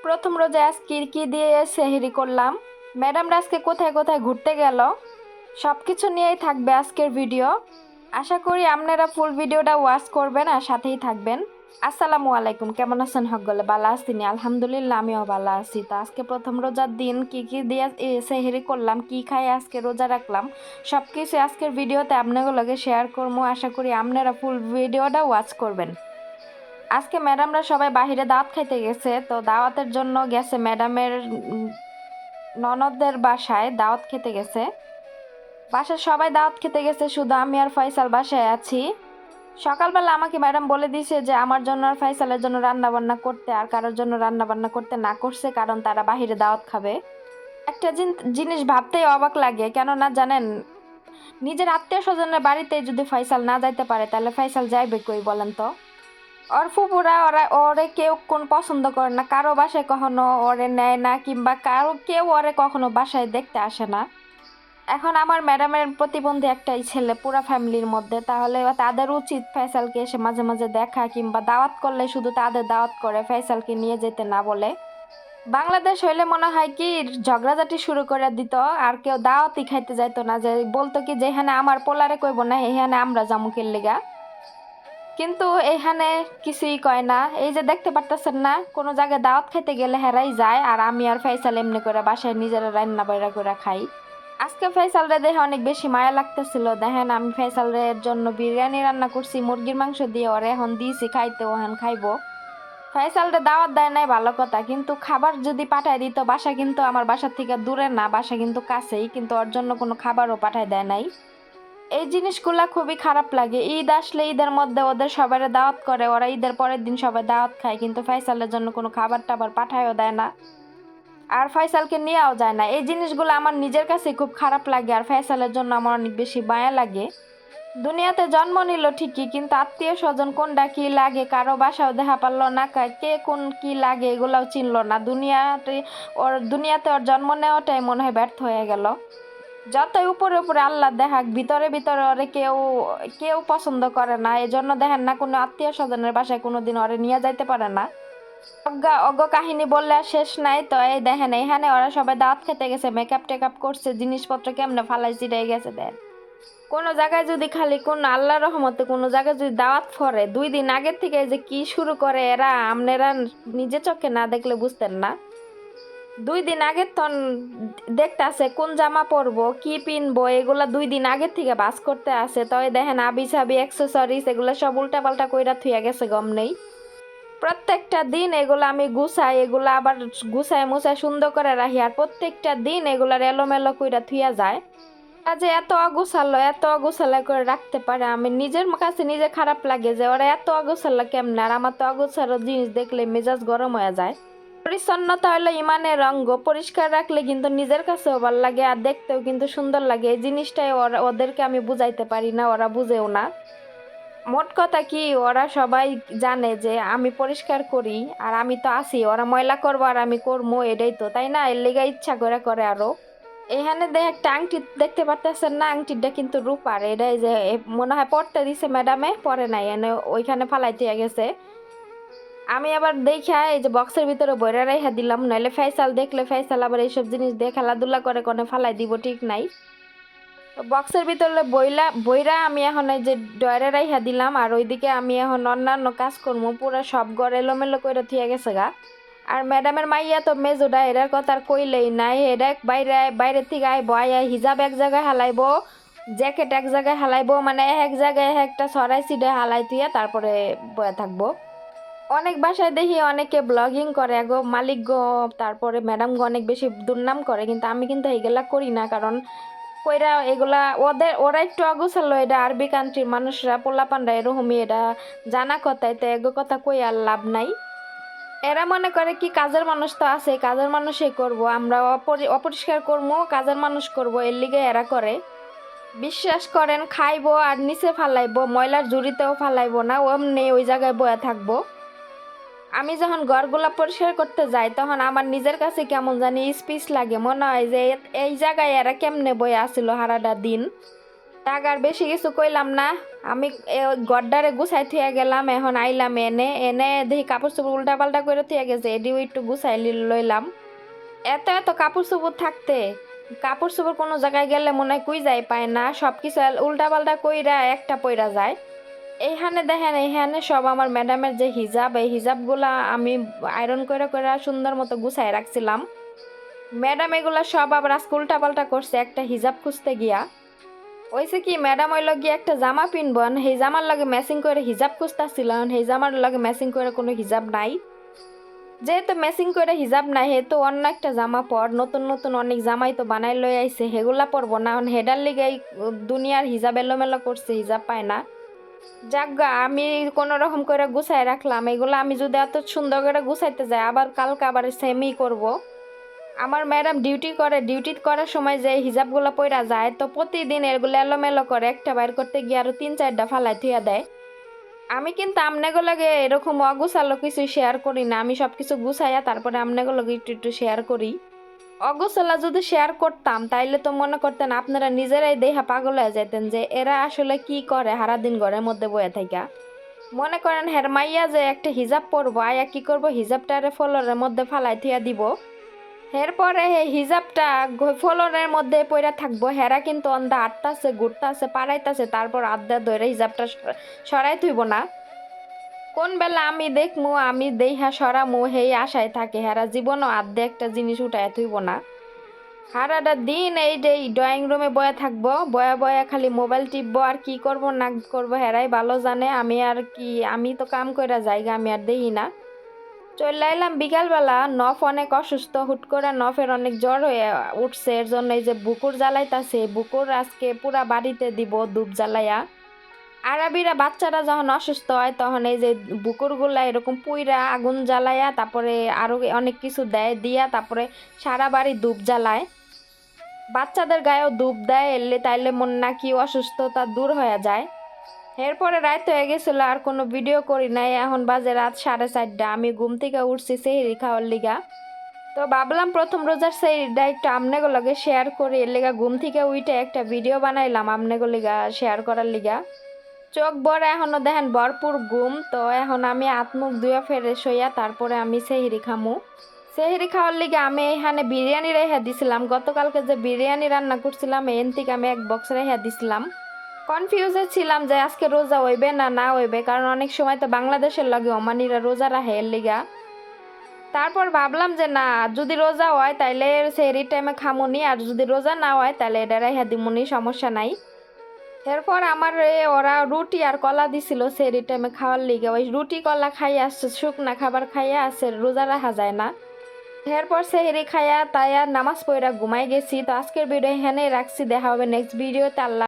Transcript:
প্রথম রোজায় আজকে কি দিয়ে সেহরি করলাম। ম্যাডামরা আজকে কোথায় কোথায় ঘুরতে গেল, সব কিছু নিয়েই থাকবে আজকের ভিডিও। আশা করি আপনারা ফুল ভিডিওটা ওয়াচ করবেন আর সাথেই থাকবেন। আসসালামু আলাইকুম, কেমন আছেন সকলে? ভালো আছেন? আলহামদুলিল্লাহ, আমিও ভালো আছি। তো আজকে প্রথম রোজার দিন কি কি দিয়ে সেহরি করলাম, কি খাই আজকে রোজা রাখলাম, সব কিছু আজকের ভিডিওতে আপনাদের লগে শেয়ার করবো। আশা করি আপনারা ফুল ভিডিওটা ওয়াচ করবেন। আজকে ম্যাডামরা সবাই বাহিরে দাওয়াত খাইতে গেছে, তো দাওয়াতের জন্য গেছে ম্যাডামের ননদদের বাসায় দাওয়াত খেতে গেছে। বাসার সবাই দাওয়াত খেতে গেছে, শুধু আমি আর ফয়সাল বাসায় আছি। সকালবেলা আমাকে ম্যাডাম বলে দিয়েছে যে আমার জন্য আর ফয়সালের জন্য রান্না বান্না করতে, আর কারোর জন্য রান্না বান্না করতে না করছে, কারণ তারা বাহিরে দাওয়াত খাবে। একটা জিনিস ভাবতেই অবাক লাগে, কেননা জানেন, নিজের আত্মীয় স্বজনের বাড়িতে যদি ফয়সাল না যাইতে পারে তাহলে ফয়সাল যাইবে কই বলেন তো? ওর ফুপুরা ওরে কেউ কোন পছন্দ করে না, কারো বাসায় কখনো ওরে নেয় না, কিংবা কারো কেউ ওরে কখনো বাসায় দেখতে আসে না। এখন আমার ম্যাডামের প্রতিবন্ধী একটাই ছেলে পুরা ফ্যামিলির মধ্যে, তাহলে তাদের উচিত ফয়সালকে এসে মাঝে মাঝে দেখা, কিংবা দাওয়াত করলে শুধু তাদের দাওয়াত করে, ফয়সালকে নিয়ে যেতে না বলে। বাংলাদেশ হইলে মনে হয় কি ঝগড়াঝাটি শুরু করে দিত, আর কেউ দাওয়াতই খাইতে যাইতো না, যে বলতো কি যেখানে আমার পোলারে কইব না এখানে আমরা জামুকের লেগা। কিন্তু এখানে কিছুই কয় না। এই যে দেখতে পারতেছেন না, কোনো জায়গায় দাওয়াত খেতে গেলে হেরাই যায়, আর আমি আর ফয়সাল এমনি করে বাসায় নিজেরা রান্না বাইরা করে খাই। আজকে ফয়সালরে দেখে অনেক বেশি মায়া লাগতেছিল। দেখেন, আমি ফয়সালের জন্য বিরিয়ানি রান্না করছি মুরগির মাংস দিয়ে, ওরে এখন দিয়েছি খাইতে, ও এখন খাইবো। ফয়সালরে দাওয়াত দেয় নাই ভালো কথা, কিন্তু খাবার যদি পাঠায় দিত, বাসা কিন্তু আমার বাসার থেকে দূরে না, বাসা কিন্তু কাছেই, কিন্তু ওর জন্য কোনো খাবারও পাঠায় দেয় নাই। এই জিনিসগুলা খুবই খারাপ লাগে। ঈদ আসলে ঈদের মধ্যে ওদের সবাই দাওয়াত করে, ওরা ঈদের পরের দিন সবাই দাওয়াত খায়, কিন্তু ফয়সালের জন্য কোনো খাবার টাবার পাঠায়ও দেয় না, আর ফয়সালকে নিয়েও যায় না। এই জিনিসগুলো আমার নিজের কাছে খুব খারাপ লাগে, আর ফয়সালের জন্য আমার অনেক বেশি মায়া লাগে। দুনিয়াতে জন্ম নিল ঠিকই, কিন্তু আত্মীয় স্বজন কোনটা কি লাগে কারো বাসাও দেখা পারলো না, কে কোন কি লাগে এগুলাও চিনলো না। দুনিয়াতে ওর জন্ম নেওয়াটাই মনে হয় ব্যর্থ হয়ে গেল। যতই উপরে উপরে আল্লাহ দেখাক, ভিতরে ভিতরে ওরে কেউ কেউ পছন্দ করে না। এই জন্য দেখেন না, কোনো আত্মীয় স্বজনের বাসায় কোনোদিন ওরে নিয়ে যাইতে পারে না। অজ্ঞ কাহিনী বললে আর শেষ নাই। তো এই দেখেন, এখানে ওরা সবাই দাওয়াত খেতে গেছে, মেকআপ টেকআপ করছে, জিনিসপত্র কেমনে ফালাই ছিটাই গেছে। দেন কোনো জায়গায় যদি খালি কোন আল্লাহ রহমতে কোনো জায়গায় যদি দাওয়াত করে, 2 দিন আগের থেকে যে কি শুরু করে এরা, আপনারা নিজে চোখে না দেখলে বুঝতেন না। 2 দিন আগের তখন দেখতে আসে কোন জামা পরবো, কি পিনবো, এগুলা 2 দিন আগের থেকে বাস করতে আসে। তবে দেখেন আবি সাবি অ্যাক্সেসরিজ এগুলো সব উল্টা পাল্টা কইরা থুইয়া গেছে, গম নেই। প্রত্যেকটা দিন এগুলো আমি গুছাই, এগুলো আবার গুছায় মুছায় সুন্দর করে রাখি, আর প্রত্যেকটা দিন এগুলার এলোমেলো কইরা থুইয়া যায়। যে এত অগোছালো করে রাখতে পারে, আমি নিজের কাছে নিজে খারাপ লাগে যে ওরা এত অগোছালো কেমনে। আর আমার তো অগোছালো জিনিস দেখলে মেজাজ গরম হয়ে যায়। পরিচ্ছন্নতা হলো ইমানের অঙ্গ, পরিষ্কার রাখলে কিন্তু নিজের কাছেও ভালো লাগে, আর দেখতেও কিন্তু সুন্দর লাগে। এই জিনিসটাই ওদেরকে আমি বুঝাইতে পারি না, ওরা বুঝেও না। মোট কথা কি, ওরা সবাই জানে যে আমি পরিষ্কার করি, আর আমি তো আছি, ওরা ময়লা করবো আর আমি করবো, এটাই তো, তাই না? এর লেগে ইচ্ছা করে করে আরো। এখানে একটা আংটি দেখতে পারতেছেন না, আংটিটা কিন্তু রূপার। এটাই যে মনে হয় পড়তে দিছে ম্যাডামে, পরে নাই, এনে ওইখানে ফালাইতে গেছে। আমি আবার দেখা এই যে বক্সের ভিতরে বইরা রাইহা দিলাম, নাহলে ফয়সাল দেখলে ফয়সাল আবার এইসব জিনিস দিয়ে খেলাধুলা করে, কোনে ফালাই দিব, ঠিক নাই। বক্সের ভিতরে বইরা আমি এখন এই যে ডয়ারে রাইহা দিলাম, আর ওইদিকে আমি এখন অন্যান্য কাজ করবো। পুরো সব ঘর এলোমেলো করে থিয়া গেছে গা। আর ম্যাডামের মাইয়া তো মেজোডা, এটার কথা আর কইলেই নাই। এটা বাইরে থেকে আইবো, আইয়া হিজাব এক জায়গায় হালাইবো, জ্যাকেট এক জায়গায় হালাইবো, মানে এক জায়গায় একটা সরাই সিডে হালাই থুইয়া তারপরে বয়ে থাকবো। অনেক বাসায় দেখি অনেকে ব্লগিং করে গো, মালিক গো, তারপরে ম্যাডাম গো অনেক বেশি দুর্নাম করে, কিন্তু আমি কিন্তু এইগুলা করি না। কারণ কইরা এগুলা ওরা একটু অগোছালো, এটা আরবি কান্ট্রির মানুষরা পোলাপানরা এরকমই, এটা জানা কথাই, তো এগো কথা কই আর লাভ নাই। এরা মনে করে কি কাজের মানুষ তো আছে, কাজের মানুষই করব, আমরা অপরিষ্কার করবো, কাজের মানুষ করব, এর লিগে এরা করে। বিশ্বাস করেন, খাইবো আর নিচে ফালাইবো, ময়লার ঝুড়িতেও ফালাইবো না, অমনি ওই জায়গায় বয়ে থাকবো। আমি যখন ঘরগুলা পরিষ্কার করতে যাই, তখন আমার নিজের কাছে কেমন জানি স্পিচ লাগে, মনে হয় যে এই জায়গায় এরা কেমনে বয়ে আসিল সারাটা দিন। টাকার বেশি কিছু কইলাম না। আমি গড্ডারে গুছাই থুয়া গেলাম, এখন আইলাম এনে এনে দেখি কাপড় চোপড় উল্টা পাল্টা করে থুয়া গেছে, এডিও একটু গুছাই লইলাম। এত এত কাপড় চোপড় থাকতে কাপড় চোপড় কোনো জায়গায় গেলে মনে হয় কুই যায় পায় না, সব কিছু উল্টা পাল্টা কইরা একটা পইরা যায়। এইখানে দেখেন, এইখানে সব আমার ম্যাডামের যে হিজাব, এই হিজাবগুলা আমি আয়রন করে করে সুন্দর মতো গুছাই রাখছিলাম। ম্যাডাম এগুলা সব আবার আজকে উল্টা পাল্টা করছে একটা হিজাব খুঁজতে গিয়া। ওইসে কি ম্যাডাম ওই লগে একটা জামা পিনবন, সেই জামার লগে ম্যাচিং করে হিজাব খুঁজতেছিল, সেই জামার লগে ম্যাচিং করে কোনো হিজাব নাই। যেহেতু ম্যাচিং করে হিজাব নাই, হেতু অন্য একটা জামা পর, নতুন নতুন অনেক জামাই তো বানাই লই আইছে, হেগুলা পরবো না। হেডার লিগে দুনিয়ার হিজাব এলোমেলো করছে, হিজাব পায় না। যাজ্ঞা আমি কোনো রকম করে গুছাই রাখলাম। এগুলো আমি যদি এত সুন্দর করে গুছাইতে যাই, আবার কালকে আবার সেমই করব। আমার ম্যাডাম ডিউটি করে, ডিউটি করার সময় যে হিজাবগুলো পইরা যায়, তো প্রতিদিন এগুলো এলোমেলো করে একটা বাইর করতে গিয়ে আরো 3-4টা ফালাই থুয়া দেয়। আমি কিন্তু আমনেগুলোকে এরকম অগুছালো কিছু শেয়ার করি না, আমি সব কিছু গুছাইয়া তারপরে আমনেগুলোকে একটু একটু শেয়ার করি। অগোছালা যদি শেয়ার করতাম তাইলে তো মনে করতেন আপনারা নিজেরাই দেহা পাগল হয়ে যেতেন যে এরা আসলে কি করে সারাদিন ঘরের মধ্যে বয়ে থাকা। মনে করেন হেরমাইয়া যে একটা হিজাব পরবো, আয়া কি করবো, হিজাবটারে ফলরের মধ্যে ফালাই থিয়া দিব। এরপরে হিজাবটা ফলনের মধ্যে পইরা থাকবো, হেরা কিন্তু অন্ধা আটতাছে ঘুরতাছে পাড়াইতাছে, তারপর আড্ডা ধরে হিজাবটা সরাই থইব না। কোন বেলা আমি দেখমু, আমি দেহা সরামু, হেই আশায় থাকে, হেরা জীবনও আড্ডে একটা জিনিস উঠায় থইব না। সারাটা দিন এই যে ড্রয়িং রুমে বয়া থাকবো, বয়া বয়া খালি মোবাইল টিপবো, আর কি করব না করবো হেরাই ভালো জানে। আমি আর কি, আমি তো কাম কইরা যাইগা, আমি আর দেখি না। চলে আইলাম বিকালবেলা, নফ অনেক অসুস্থ, হুট করে নফের অনেক জ্বর হয়ে উঠছে, এর জন্য এই যে বুকুর জ্বালাইতাছে, বুকুর আজকে পুরা বাড়িতে দিব ধূপ জ্বালাইয়া। আরাবিরা বাচ্চারা যখন অসুস্থ হয় তখন এই যে বুকুরগুলা এরকম পুইরা আগুন জ্বালাইয়া তারপরে আরো অনেক কিছু দেয়, দিয়া তারপরে সারা বাড়ি ধূপ জ্বালায়। বাচ্চাদের গায়েও ধূপ দেয়, এলে তাইলে মন নাকি অসুস্থতা দূর হয়ে যায়। এরপরে রাত হয়ে গেছিল, আর কোনো ভিডিও করি নাই। এখন বাজে রাত 4:30, আমি ঘুম থেকে উঠছি সেহরি খাওয়ার লিগা। তো ভাবলাম প্রথম রোজার সেহরিটা একটু আমনেগো লগে শেয়ার করি, এর লিগা ঘুম থেকে উইটে একটা ভিডিও বানাইলাম আমনেগো লিগা শেয়ার করার লিগা। চোখ বড় এখনো দেখেন ভরপুর ঘুম। তো এখন আমি হাত মুখ ধুয়ে ফ্রেশ হইয়া তারপরে আমি সেহরি খামু। সেহরি খাওয়ার লিগে আমি এখানে বিরিয়ানি রেখে দিছিলাম, গতকালকে যে বিরিয়ানি রান্না করছিলাম এন থেকে আমি এক বক্স রেখে দিছিলাম। কনফিউজে ছিলাম যে আজকে রোজা হইবে না না হইবে, কারণ অনেক সময় তো বাংলাদেশের লগে ওমানিরা রোজা রাখে এর লিগা। তারপর ভাবলাম যে না, যদি রোজা হয় তাইলে সেহরির টাইমে খামুনি, আর যদি রোজা না হয় তাহলে এটা রেখে দিমুনি, সমস্যা নাই। এরপর আমার ওরা রুটি আর কলা দিছিল সেহরি টাইমে খাওয়ার লিগে, ওই রুটি কলা খাইয়া আসছে, শুকনা খাবার খাইয়া আছে, রোজা রাখা যায় না। এরপর সেহরি খাইয়া তাই আর নামাজ পড়া ঘুমাই গেছি। তো আজকের ভিডিও এখানেই রাখছি, দেখা হবে নেক্সট ভিডিওতে। আল্লাহ।